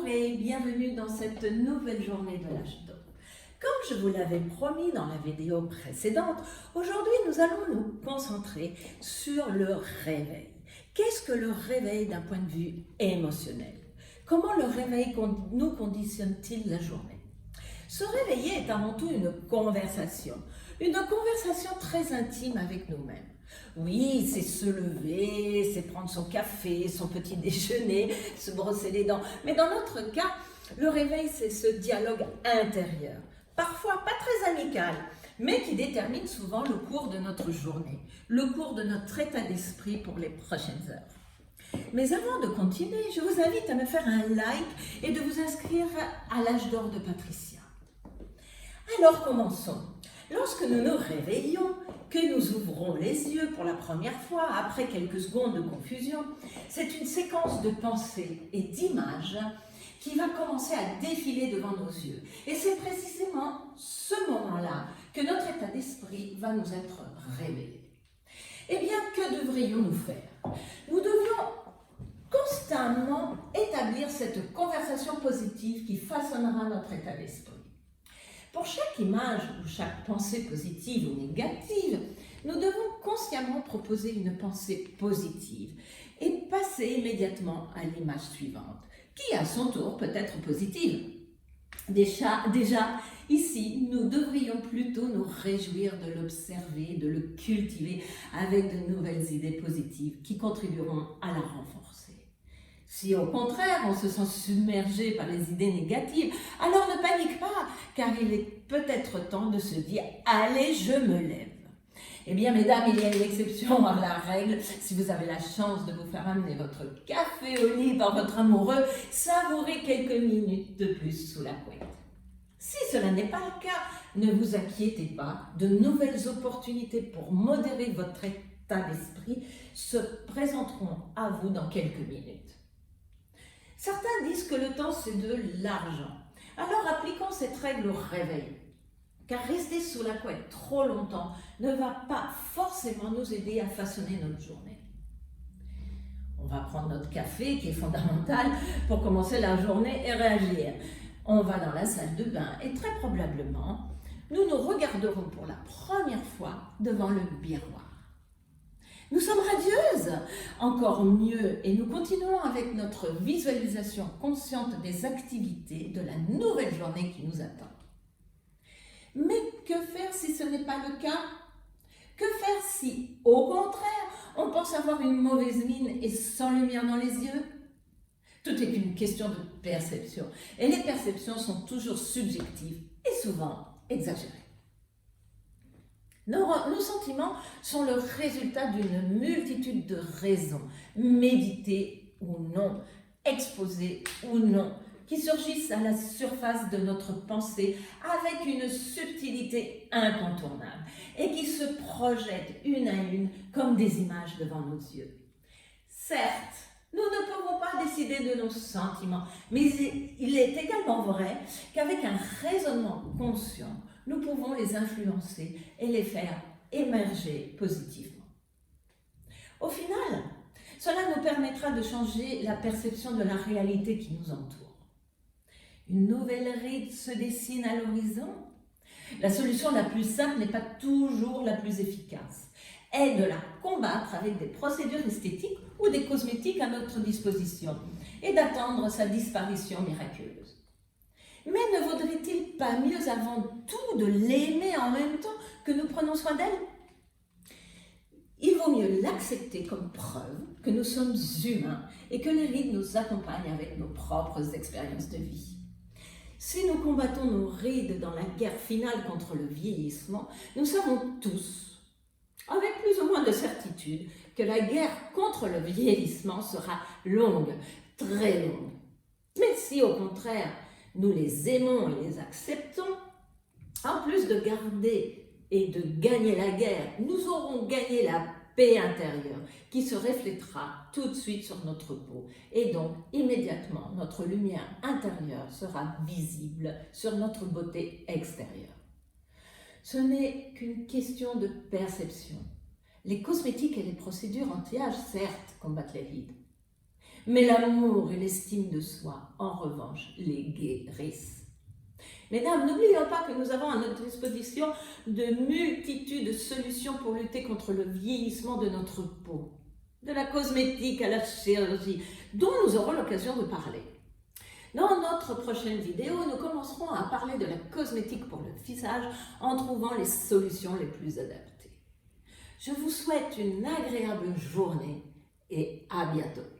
et bienvenue dans cette nouvelle journée de l'âge d'or. Comme je vous l'avais promis dans la vidéo précédente, aujourd'hui nous allons nous concentrer sur le réveil. Qu'est-ce que le réveil d'un point de vue émotionnel? Comment le réveil nous conditionne-t-il la journée? Se réveiller est avant tout une conversation très intime avec nous-mêmes. Oui, c'est se lever, c'est prendre son café, son petit déjeuner, se brosser les dents. Mais dans notre cas, le réveil, c'est ce dialogue intérieur, parfois pas très amical, mais qui détermine souvent le cours de notre journée, le cours de notre état d'esprit pour les prochaines heures. Mais avant de continuer, je vous invite à me faire un like et de vous inscrire à l'âge d'or de Patricia. Alors commençons. Lorsque nous nous réveillons, que nous ouvrons les yeux pour la première fois, après quelques secondes de confusion, c'est une séquence de pensées et d'images qui va commencer à défiler devant nos yeux. Et c'est précisément ce moment-là que notre état d'esprit va nous être révélé. Eh bien, que devrions-nous faire? Nous devions constamment établir cette conversation positive qui façonnera notre état d'esprit. Pour chaque image ou chaque pensée positive ou négative, nous devons consciemment proposer une pensée positive et passer immédiatement à l'image suivante, qui à son tour peut être positive. Déjà, ici, nous devrions plutôt nous réjouir de l'observer, de le cultiver avec de nouvelles idées positives qui contribueront à la renforcer. Si au contraire, on se sent submergé par les idées négatives, alors ne panique pas, car il est peut-être temps de se dire « Allez, je me lève ». Eh bien, mesdames, il y a une exception à la règle. Si vous avez la chance de vous faire amener votre café au lit par votre amoureux, savourez quelques minutes de plus sous la couette. Si cela n'est pas le cas, ne vous inquiétez pas, de nouvelles opportunités pour modérer votre état d'esprit se présenteront à vous dans quelques minutes. Certains disent que le temps c'est de l'argent. Alors appliquons cette règle au réveil. Car rester sous la couette trop longtemps ne va pas forcément nous aider à façonner notre journée. On va prendre notre café qui est fondamental pour commencer la journée et réagir. On va dans la salle de bain et très probablement, nous nous regarderons pour la première fois devant le miroir. Nous sommes radieuses, encore mieux, et nous continuons avec notre visualisation consciente des activités de la nouvelle journée qui nous attend. Mais que faire si ce n'est pas le cas? Que faire si, au contraire, on pense avoir une mauvaise mine et sans lumière dans les yeux? Tout est une question de perception, et les perceptions sont toujours subjectives et souvent exagérées. Nos sentiments sont le résultat d'une multitude de raisons, méditées ou non, exposées ou non, qui surgissent à la surface de notre pensée avec une subtilité incontournable et qui se projettent une à une comme des images devant nos yeux. Certes, nous ne pouvons pas décider de nos sentiments, mais il est également vrai qu'avec un raisonnement conscient, nous pouvons les influencer et les faire émerger positivement. Au final, cela nous permettra de changer la perception de la réalité qui nous entoure. Une nouvelle ride se dessine à l'horizon. La solution la plus simple n'est pas toujours la plus efficace. Est de la combattre avec des procédures esthétiques ou des cosmétiques à notre disposition et d'attendre sa disparition miraculeuse. Mais ne vaudrait-il pas mieux avant tout de l'aimer en même temps que nous prenons soin d'elle? Il vaut mieux l'accepter comme preuve que nous sommes humains et que les rides nous accompagnent avec nos propres expériences de vie. Si nous combattons nos rides dans la guerre finale contre le vieillissement, nous savons tous, avec plus ou moins de certitude, que la guerre contre le vieillissement sera longue, très longue. Mais si au contraire, nous les aimons et les acceptons, en plus de garder et de gagner la guerre, nous aurons gagné la paix intérieure qui se reflètera tout de suite sur notre peau. Et donc, immédiatement, notre lumière intérieure sera visible sur notre beauté extérieure. Ce n'est qu'une question de perception. Les cosmétiques et les procédures anti-âge, certes, combattent les rides. Mais l'amour et l'estime de soi, en revanche, les guérissent. Mesdames, n'oublions pas que nous avons à notre disposition de multitudes de solutions pour lutter contre le vieillissement de notre peau, de la cosmétique à la chirurgie, dont nous aurons l'occasion de parler. Dans notre prochaine vidéo, nous commencerons à parler de la cosmétique pour le visage en trouvant les solutions les plus adaptées. Je vous souhaite une agréable journée et à bientôt.